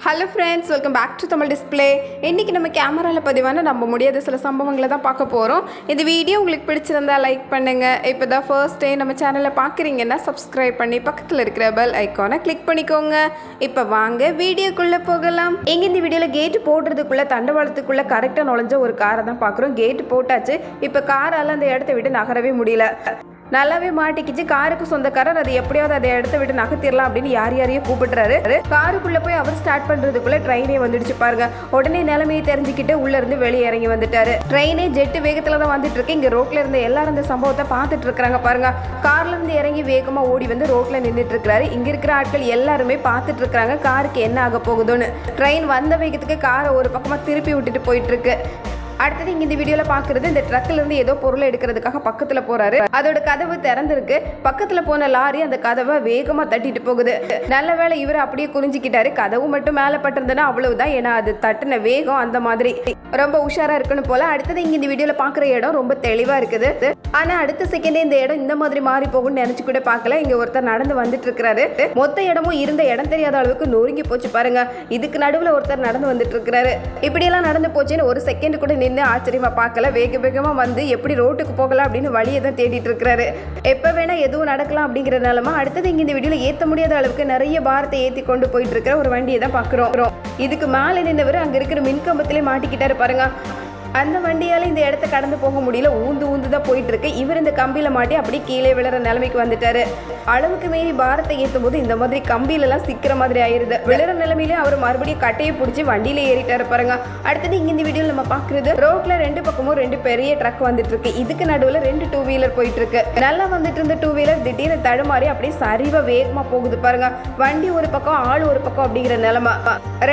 Hello friends, welcome back to Tamil display. இன்றைக்கி நம்ம கேமராவில் பதிவான நம்ப முடியாத சில சம்பவங்களை தான் பார்க்க போகிறோம். இந்த வீடியோ உங்களுக்கு பிடிச்சிருந்தா லைக் பண்ணுங்கள். இப்போ தான் ஃபர்ஸ்ட் டே நம்ம சேனலில் பார்க்குறீங்கன்னா சப்ஸ்கிரைப் பண்ணி பக்கத்தில் இருக்கிற பெல் ஐக்கானை கிளிக் பண்ணிக்கோங்க. இப்போ வாங்க வீடியோக்குள்ளே போகலாம். எங்கே இந்த வீடியோவில் கேட்டு போடுறதுக்குள்ளே தண்டவாளத்துக்குள்ளே கரெக்டாக நுழைஞ்ச ஒரு காரை தான் பார்க்குறோம். கேட்டு போட்டாச்சு. இப்போ காரால் அந்த இடத்த விட்டு நகரவே முடியல. நல்லாவே மாட்டிக்கிச்சு. காருக்கு சொந்தக்காரர் அது எப்படியாவது அதை இடத்த விட்டு நகர்த்திடலாம் அப்படின்னு யாரையும் கூப்பிடுறாரு. காருக்குள்ளே போய் அவர் ஸ்டார்ட் பண்ணுறதுக்குள்ளே ட்ரெயினே வந்துடுச்சு பாருங்க. உடனே நிலைமையை தெரிஞ்சுக்கிட்டு உள்ளேருந்து வெளியே இறங்கி வந்துட்டாரு. ட்ரெயினே ஜெட்டு வேகத்தில் தான் வந்துட்டு இருக்கு. இங்கே ரோட்டில் இருந்த எல்லாரும் இந்த சம்பவத்தை பார்த்துட்டு இருக்கிறாங்க பாருங்க. கார்லேருந்து இறங்கி வேகமாக ஓடி வந்து ரோட்டில் நின்றுட்டு இருக்கிறாரு. இங்கே இருக்கிற ஆட்கள் எல்லாருமே பார்த்துட்டு இருக்கிறாங்க காருக்கு என்ன ஆக போகுதுன்னு. ட்ரெயின் வந்த வேகத்துக்கு காரை ஒரு பக்கமாக திருப்பி விட்டுட்டு போயிட்டு இருக்கு. அடுத்தது இங்கே இந்த வீடியோவில் பார்க்குறது, இந்த ட்ரக்கில் இருந்து ஏதோ பொருளை எடுக்கிறதுக்காக பக்கத்தில் போகிறாரு. அதோட கதவு திறந்துருக்கு. பக்கத்தில் போன லாரி அந்த கதவை வேகமாக தட்டிட்டு போகுது. நல்ல வேளை இவர் அப்படியே குறிஞ்சிக்கிட்டாரு. கதவு மட்டும் மேலே பட்டிருந்ததுன்னா அவ்வளவுதான். ஏன்னா அது தட்டின வேகம் அந்த மாதிரி ரொம்ப உஷாராக இருக்கணும் போல. அடுத்தது இங்கே இந்த வீடியோவில் பார்க்குற இடம் ரொம்ப தெளிவாக இருக்குது. ஆனால் அடுத்த செகண்டே இந்த இடம் இந்த மாதிரி மாறி போகும்னு நினச்சி கூட பார்க்கல. இங்கே ஒருத்தர் நடந்து வந்துட்டு இருக்கிறாரு. மொத்த இடமும் இருந்த இடம் தெரியாத அளவுக்கு நொறுங்கி போச்சு பாருங்க. இதுக்கு நடுவில் ஒருத்தர் நடந்து வந்துட்டு இருக்கிறாரு. இப்படியெல்லாம் நடந்து போச்சுன்னு ஒரு செகண்ட் கூட நின்று ஆச்சரியமா பார்க்கல. வேக வேகமா வந்து எப்படி ரோட்டுக்கு போகலாம் அப்படின்னு வழியை தான் தேடிட்டு இருக்கிறாரு. எப்ப வேணா எதுவும் நடக்கலாம் அப்படிங்கிற நிலைமை. அடுத்தது இங்க இந்த வீடியோல ஏத்த முடியாத அளவுக்கு நிறைய பாரத்தை ஏற்றி கொண்டு போயிட்டு இருக்கிற ஒரு வண்டியை தான் பார்க்குறோம். இதுக்கு மேலே நின்றவர் அங்க இருக்கிற மின்கம்பத்திலே மாட்டிக்கிட்டாரு பாருங்க. அந்த வண்டியால் இந்த இடத்த கடந்து போக முடியல. ஊந்து தான் போயிட்டு இருக்கு. இவர் இந்த கம்பியில மாட்டி அப்படியே கீழே விழுற நிலைமைக்கு வந்துட்டாரு. அளவுக்கு மீறி பாரத்தை ஏற்றும் போது இந்த மாதிரி கம்பியிலலாம் சிக்கிற மாதிரி ஆயிருது. விழுற நிலைமையிலே அவர் மறுபடியும் கட்டையை பிடிச்சி வண்டியில ஏறிட்டாரு பாருங்க. அடுத்தது இங்க இந்த வீடியோவில் நம்ம பார்க்குறது, ரோட்ல ரெண்டு பக்கமும் ரெண்டு பெரிய ட்ரக் வந்துட்டு இருக்கு. இதுக்கு நடுவில் ரெண்டு டூ வீலர் போயிட்டு இருக்கு. நல்லா வந்துட்டு இருந்த டூ வீலர் திடீர்னு தடுமாறி அப்படியே சரிவா வேகமா போகுது பாருங்க. வண்டி ஒரு பக்கம் ஆள் ஒரு பக்கம் அப்படிங்கிற நிலைமை.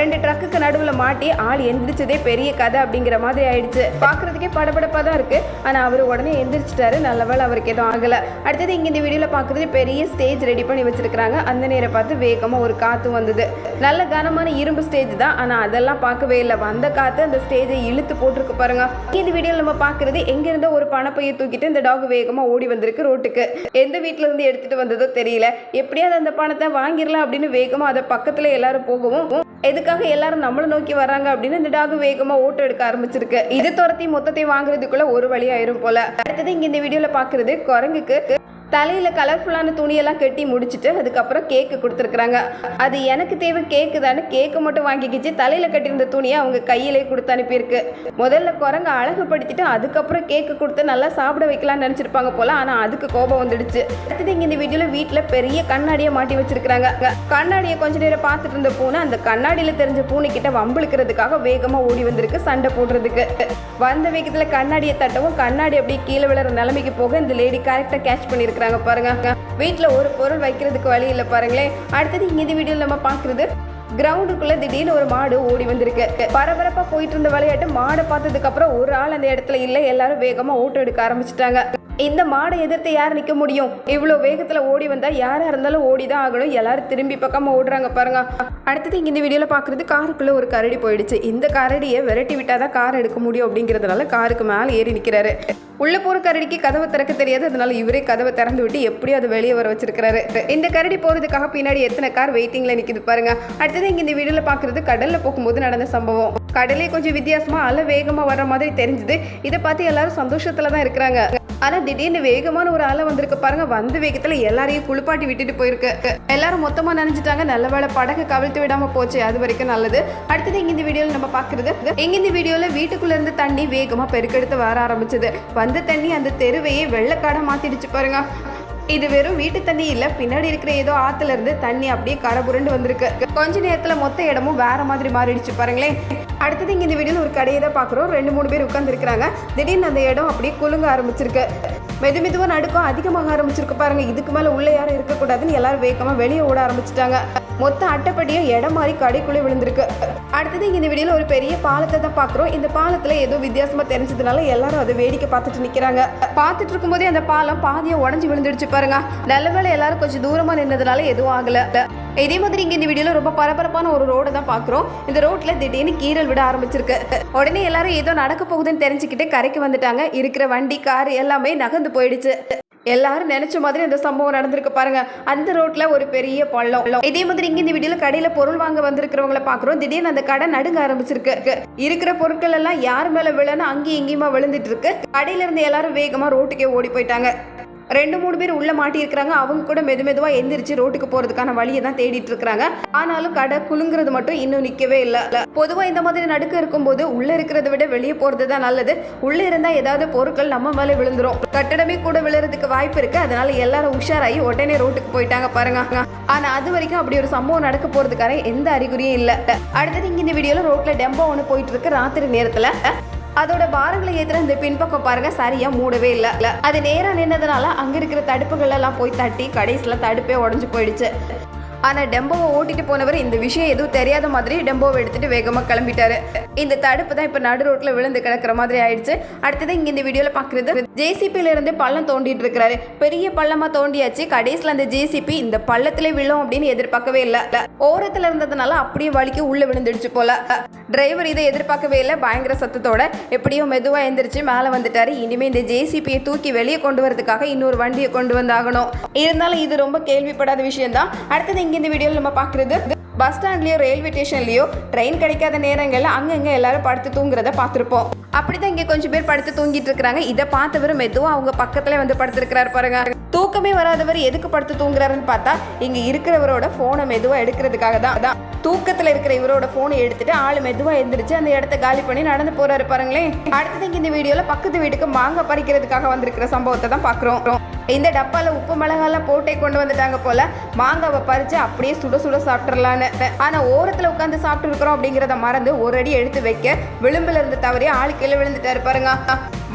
ரெண்டு ட்ரக்குக்கு நடுவில் மாட்டி ஆள் எந்திரிச்சதே பெரிய கதை அப்படிங்கிற மாதிரி ஆயிடுச்சு. பாக்குறதுக்கே படபடப்பா தான் இருக்கு. ஆனா அவர் உடனே எந்திரிச்சிட்டாரு. நல்லவேளை அவருக்கு எதுவும் ஆகல. அடுத்தது இங்க இந்த வீடியோல பாக்குறது, பெரிய ஸ்டேஜ் ரெடி பண்ணி வச்சிருக்காங்க. அந்த நேரம் பார்த்து வேகமா ஒரு காத்து வந்தது. நல்ல கனமான இரும்பு ஸ்டேஜ் தான். ஆனா அதெல்லாம் பார்க்கவே இல்லை. வந்த காத்து அந்த ஸ்டேஜை இழுத்து போட்டிருக்கு பாருங்க. இந்த வீடியோல நம்ம பாக்குறது, எங்க இருந்தோ ஒரு பணப்பையை தூக்கிட்டு இந்த டாக் வேகமா ஓடி வந்திருக்கு ரோட்டுக்கு. எந்த வீட்டுல இருந்து எடுத்துட்டு வந்ததோ தெரியல. எப்படியாவது அந்த பணத்தை வாங்கிடலாம் அப்படின்னு வேகமா அதை பக்கத்துல எல்லாரும் போகவும், எதுக்காக எல்லாரும் நம்மளை நோக்கி வர்றாங்க அப்படின்னு இந்த டாக் வேகமா ஓட்டு எடுக்க ஆரம்பிச்சிருக்கு. இது துரத்தி மொத்தத்தை வாங்குறதுக்குள்ள ஒரு வழி ஆயிரும் போல. அடுத்தது இங்க இந்த வீடியோல பாக்குறது, குரங்குக்கு தலையில கலர்ஃபுல்லான துணியெல்லாம் கட்டி முடிச்சுட்டு அதுக்கப்புறம் கேக்கு கொடுத்துருக்குறாங்க. அது எனக்கு தேவை கேக்கு தானே கேக்கு மட்டும் வாங்கிக்கிச்சு. தலையில கட்டியிருந்த துணியை அவங்க கையிலே கொடுத்து அனுப்பியிருக்கு. முதல்ல குரங்கு அழகுபடுத்திட்டு அதுக்கப்புறம் கேக்கு கொடுத்து நல்லா சாப்பிட வைக்கலாம்னு நினைச்சிருப்பாங்க போல. ஆனா அதுக்கு கோபம் வந்துடுச்சு. அடுத்தது இங்க இந்த வீடியோல வீட்டுல பெரிய கண்ணாடியை மாட்டி வச்சிருக்காங்க. கண்ணாடியை கொஞ்ச நேரம் பார்த்துட்டு இருந்த பூனை அந்த கண்ணாடியில தெரிஞ்ச பூனை கிட்ட வம்பிழுக்கிறதுக்காக வேகமா ஓடி வந்திருக்கு சண்டை போடுறதுக்கு. வந்த வேகத்துல கண்ணாடியை தட்டவும் கண்ணாடி அப்படியே கீழே விழுற நிலைமைக்கு போக இந்த லேடி கரெக்டா கேட்ச் பண்ணிருக்காங்க பாருங்க. வீட்டுல ஒரு பொருள் வைக்கிறதுக்கு வழி இல்லை பாருங்களேன். அடுத்தது இங்க இந்த வீடியோல நம்ம பாக்குறது, கிரவுண்டுக்குள்ள திடீர்னு ஒரு மாடு ஓடி வந்திருக்கு. பரபரப்பா போயிட்டு இருந்த விளையாட்டு மாடை பார்த்ததுக்கு அப்புறம் ஒரு ஆள் அந்த இடத்துல இல்லை. எல்லாரும் வேகமா ஓட்டு எடுக்க ஆரம்பிச்சுட்டாங்க. இந்த மாடை எதிர்த்து யார் நிற்க முடியும்? இவ்வளோ வேகத்துல ஓடி வந்தா யாரா இருந்தாலும் ஓடிதான் ஆகணும். எல்லாரும் திரும்பி பக்கமா ஓடுறாங்க பாருங்க. அடுத்தது இங்க இந்த வீடியோல பாக்குறது, காருக்குள்ள ஒரு கரடி போயிடுச்சு. இந்த கரடியை விரட்டி விட்டாதான் கார் எடுக்க முடியும் அப்படிங்கிறதுனால காருக்கு மேலே ஏறி நிற்கிறாரு. உள்ள போற கரடிக்கு கதவை திறக்க தெரியாது. அதனால இவரே கதவை திறந்து விட்டு எப்படியும் அதை வெளியே வர வச்சிருக்காரு. இந்த கரடி போறதுக்காக பின்னாடி எத்தனை கார் வெயிட்டிங்ல நிக்குது பாருங்க. அடுத்தது இங்க இந்த வீடியோல பாக்குறது, கடல்ல போகும்போது நடந்த சம்பவம். கடலே கொஞ்சம் வித்தியாசமா அலை வேகமா வர்ற மாதிரி தெரிஞ்சது. இதை பார்த்து எல்லாரும் சந்தோஷத்துல தான் இருக்கிறாங்க. ஆனா திடீர்னு வேகமான ஒரு அலை வந்திருக்கு பாருங்க. வந்த வேகத்துல எல்லாரையும் குளிப்பாட்டி விட்டுட்டு போயிருக்கு. எல்லாரும் மொத்தமா நினைச்சிட்டாங்க. நல்ல வேளை படகு கவிழ்த்து விடாம போச்சு. அது வரைக்கும் நல்லது. அடுத்தது இங்க இந்த வீடியோல நம்ம பாக்குறது, எங்க இந்த வீடியோல வீட்டுக்குள்ள இருந்து தண்ணி வேகமா பெருக்கெடுத்து வர ஆரம்பிச்சது. வந்த தண்ணி அந்த தெருவையே வெள்ளக்காடா மாத்திடுச்சு பாருங்க. இது வெறும் வீட்டு தண்ணி இல்ல, பின்னாடி இருக்கிற ஏதோ ஆத்துல இருந்து தண்ணி அப்படியே கரபுரண்டு வந்திருக்கு. கொஞ்ச நேரத்துல மொத்த இடமும் வேற மாதிரி மாறிடுச்சு பாருங்களேன். அடுத்தது இங்க இந்த வீடியோல ஒரு கடையை தான் பாக்குறோம். 2-3 பேர் உட்கார்ந்து இருக்கிறாங்க. திடீர்னு அந்த இடம் அப்படியே குலுங்க ஆரம்பிச்சிருக்கு. மெதுவா நடுக்கம் அதிகமாக ஆரம்பிச்சிருக்கு பாருங்க. இதுக்கு மேல உள்ள யாரும் இருக்கக்கூடாதுன்னு எல்லாரும் வேகமா வெளியே ஓட ஆரம்பிச்சுட்டாங்க. மொத்த அட்டைப்பட்டியும் இடம் மாதிரி கடைக்குள்ளே விழுந்திருக்கு. அடுத்தது இங்க இந்த வீடியோல ஒரு பெரிய பாலத்தை தான் பாக்குறோம். இந்த பாலத்துல ஏதோ வித்தியாசமா தெரிஞ்சதுனால எல்லாரும் அதை வேடிக்கை பார்த்துட்டு நிக்கிறாங்க. பார்த்துட்டு இருக்கும் போதே அந்த பாலம் பாதியை உடஞ்சி விழுந்துடுச்சு பாருங்க. நல்லவேளை எல்லாரும் கொஞ்சம் தூரமா நின்றதுனால எதுவும் ஆகல. இதே மாதிரி இங்க இந்த வீடியோல ரொம்ப பரபரப்பான ஒரு ரோடு தான் பாக்குறோம். இந்த ரோட்ல திடீர்னு கீறல் விட ஆரம்பிச்சிருக்கு. உடனே எல்லாரும் ஏதோ நடக்க போகுதுன்னு தெரிஞ்சுக்கிட்டு கரைக்கு வந்துட்டாங்க. இருக்கிற வண்டி கார் எல்லாமே நகர்ந்து போயிடுச்சு. எல்லாரும் நினைச்ச மாதிரி அந்த சம்பவம் நடந்திருக்கு பாருங்க. அந்த ரோட்ல ஒரு பெரிய பள்ளம். இதே மாதிரி இங்க இந்த வீடியோல கடையில பொருள் வாங்க வந்திருக்கிறவங்கள பாக்குறோம். திடீர்னு அந்த கடை நடுங்க ஆரம்பிச்சிருக்கு. இருக்கிற பொருட்கள் எல்லாம் யார் மேல விழன்னு அங்கேயும் இங்கேயுமா விழுந்துட்டு இருக்கு. கடையில இருந்து எல்லாரும் வேகமா ரோட்டுக்கே ஓடி போயிட்டாங்க. 2-3 பேர் உள்ள மாட்டி இருக்கிறாங்க. அவங்க கூட மெதுவா எந்திரிச்சு ரோட்டுக்கு போறதுக்கான வழியை தான் தேடிட்டு இருக்காங்க. ஆனாலும் கடை குலுங்குறது மட்டும் இன்னும் நிக்கவே இல்லை. பொதுவா இந்த மாதிரி நடுக்க இருக்கும்போது உள்ள இருக்கிறத விட வெளியே போறது தான் நல்லது. உள்ள இருந்தா ஏதாவது பொருட்கள் நம்ம மேல விழுந்துரும். கட்டடமே கூட விழுறதுக்கு வாய்ப்பு இருக்கு. அதனால எல்லாரும் உஷாராகி உடனே ரோட்டுக்கு போயிட்டாங்க பாருங்க. ஆனா அது வரைக்கும் அப்படி ஒரு சம்பவம் நடக்க போறதுக்கான எந்த அறிகுறியும் இல்ல. அடுத்தது இங்க இந்த வீடியோல ரோட்ல டெம்போ ஒன்று போயிட்டு இருக்கு ராத்திரி நேரத்துல. அதோட பாரங்களை ஏத்துற இந்த பின்பக்கம் பாருங்க சரியா மூடவே இல்லை. அது நேரா நின்னதுனால அங்க இருக்கிற தடுப்புகள் எல்லாம் போய் தட்டி கடைசியில தடுப்பே உடஞ்சு போயிடுச்சு. ஆனால் டெம்போவை ஓட்டிட்டு போனவர் இந்த விஷயம் எதுவும் தெரியாத மாதிரி டெம்போவை எடுத்துட்டு வேகமாக கிளம்பிட்டாரு. இந்த தடுப்பு தான் இப்போ நடு ரோட்டில் விழுந்து கிடக்கிற மாதிரி ஆயிடுச்சு. அடுத்தது இங்கே இந்த வீடியோவில் பார்க்குறது ஜேசிபியில இருந்து பள்ளம் தோண்டிட்டு இருக்கிறாரு. பெரிய பள்ளமாக தோண்டியாச்சு. கடைசியில் அந்த ஜேசிபி இந்த பள்ளத்திலே விழும் அப்படின்னு எதிர்பார்க்கவே இல்லை. ஓரத்தில் இருந்ததுனால அப்படியே வலிக்கு உள்ள விழுந்துடுச்சு போல. டிரைவர் இதை எதிர்பார்க்கவே இல்லை. பயங்கர சத்தத்தோட எப்படியோ மெதுவாக எந்திரிச்சு மேலே வந்துட்டாரு. இனிமேல் இந்த ஜேசிபியை தூக்கி வெளியே கொண்டு வரதுக்காக இன்னொரு வண்டியை கொண்டு வந்தாகணும். இருந்தாலும் இது ரொம்ப கேள்விப்படாத விஷயம் தான். அடுத்தது இந்த வீடியோவில் நம்ம பார்க்குறது பஸ் ஸ்டாண்ட்லயோ ரயில்வே ஸ்டேஷன்லயோ ட்ரெயின் கிடைக்காத நேரங்களில் அங்கங்க எல்லாரும் படுத்து தூங்குறத பார்த்துருப்போம். அப்படிதான் இங்கே கொஞ்சம் பேர் படுத்து தூங்கிட்டு இருக்கிறாங்க. இதை பார்த்தவர் மெதுவாக அவங்க பக்கத்துல வந்து படுத்துருக்கிறாரு பாருங்க. தூக்கமே வராதவர் எதுக்கு படுத்து தூங்குறாருன்னு பார்த்தா இங்க இருக்கிறவரோட போனை மெதுவா எடுக்கிறதுக்காக தான். தூக்கத்துல இருக்கிற இவரோட போனை எடுத்துட்டு ஆளு மெதுவா எந்திரிச்சு அந்த இடத்த காலி பண்ணி நடந்து போறாரு பாருங்களேன். அடுத்தது இங்க இந்த வீடியோல பக்கத்து வீட்டுக்கு மாங்காய் பறிக்கிறதுக்காக வந்திருக்கிற சம்பவத்தை தான் பாக்குறோம். இந்த டப்பால உப்பு மிளகாலாம் போட்டே கொண்டு வந்துட்டாங்க போல. மாங்காவை பறிச்சு அப்படியே சுட சுட சாப்பிட்டுறலான்னு. ஆனா ஓரத்துல உட்காந்து சாப்பிட்டு இருக்கிறோம் அப்படிங்கிறத மறந்து ஒரு அடி எடுத்து வைக்க விளிம்புல இருந்து தவறி ஆளு கீழே விழுந்துட்டாரு பாருங்க.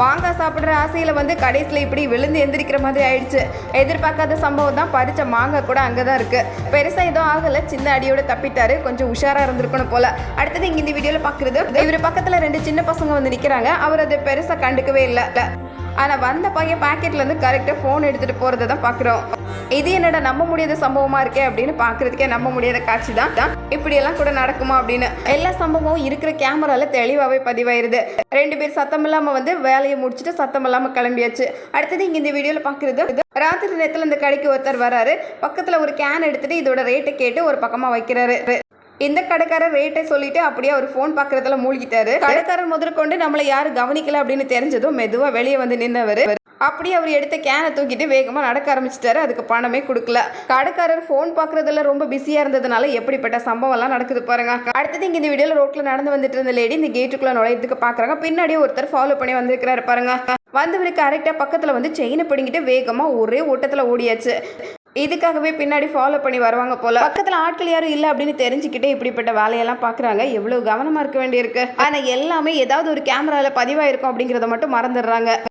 மாங்காய் சாப்பிடுற ஆசையில வந்து கடைசியில இப்படி விழுந்து எந்திரிக்கிற மாதிரி ஆயிடுச்சு. எதிர்பார்க்காத சம்பவம் தான். பறிச்ச மாங்காய் கூட அங்கதான் இருக்கு. பெருசா எதுவும் ஆகல. சின்ன அடியோட தப்பிட்டாரு. கொஞ்சம் உஷாரா இருந்திருக்கணும் போல. அடுத்தது இங்க இந்த வீடியோல பாக்குறது இவரு பக்கத்துல 2 சின்ன பசங்க வந்து நிக்கிறாங்க. அவர் அதை பெருசா கண்டுக்கவே இல்லை. ஆனா வந்த பையன் பாக்கெட்ல இருந்து கரெக்டா போன் எடுத்துட்டு போறதை தான் பாக்குறோம். இது என்னடா நம்ப முடியாத சம்பவமா இருக்கே அப்படின்னு பாக்குறதுக்கே நம்ப முடியாத காட்சி தான். இப்படி எல்லாம் கூட நடக்குமா அப்படின்னு எல்லா சம்பவமும் இருக்கிற கேமரால தெளிவாவே பதிவாயிருது. 2 பேர் சத்தம் இல்லாம வந்து வேலையை முடிச்சுட்டு சத்தம் இல்லாம கிளம்பியாச்சு. அடுத்தது இங்க இந்த வீடியோல பாக்குறது ராத்திரி நேரத்துல இந்த கடைக்கு ஒருத்தர் வராரு. பக்கத்துல ஒரு கேன் எடுத்துட்டு இதோட ரேட்டை கேட்டு ஒரு பக்கமா வைக்கிறாரு. இந்த கடைக்காரர் ரேட்டை சொல்லிட்டு அப்படியே ஒரு ஃபோன் பார்க்கறதுல மூழ்கிட்டாரு. கடைக்காரர் முதற்கொண்டு நம்மளை யாரும் கவனிக்கல அப்படின்னு தெரிஞ்சதும் மெதுவா வெளியே வந்து நின்னவர் அப்படியே அவர் எடுத்த கேனை தூக்கிட்டு வேகமா நடக்க ஆரம்பிச்சிட்டாரு. அதுக்கு பணமே கொடுக்கல. கடைக்காரர் ஃபோன் பார்க்கறதுல ரொம்ப பிஸியா இருந்ததுனால எப்படிப்பட்ட சம்பவம் எல்லாம் நடக்குது பாருங்க. அடுத்தது இங்க இந்த வீடியோல ரோட்ல நடந்து வந்துட்டு இருந்த லேடி இந்த கேட்டுக்குள்ள நுழையதுக்கு பாக்குறாங்க. பின்னாடியே ஒருத்தர் ஃபாலோ பண்ணி வந்திருக்கிறாரு பாருங்க. வந்தவரு கரெக்டா பக்கத்துல வந்து செயினை பிடிங்கிட்டு வேகமா ஒரே ஓட்டத்துல ஓடியாச்சு. இதுக்காகவே பின்னாடி ஃபாலோ பண்ணி வருவாங்க போல. பக்கத்துல ஆட்கள் யாரும் இல்லை அப்படின்னு தெரிஞ்சுக்கிட்டே இப்படிப்பட்ட வேலையெல்லாம் பாக்குறாங்க. எவ்வளவு கவனமா இருக்க வேண்டியிருக்கு. ஆனா எல்லாமே ஏதாவது ஒரு கேமரால பதிவாயிருக்கும் அப்படிங்கறத மட்டும் மறந்துடுறாங்க.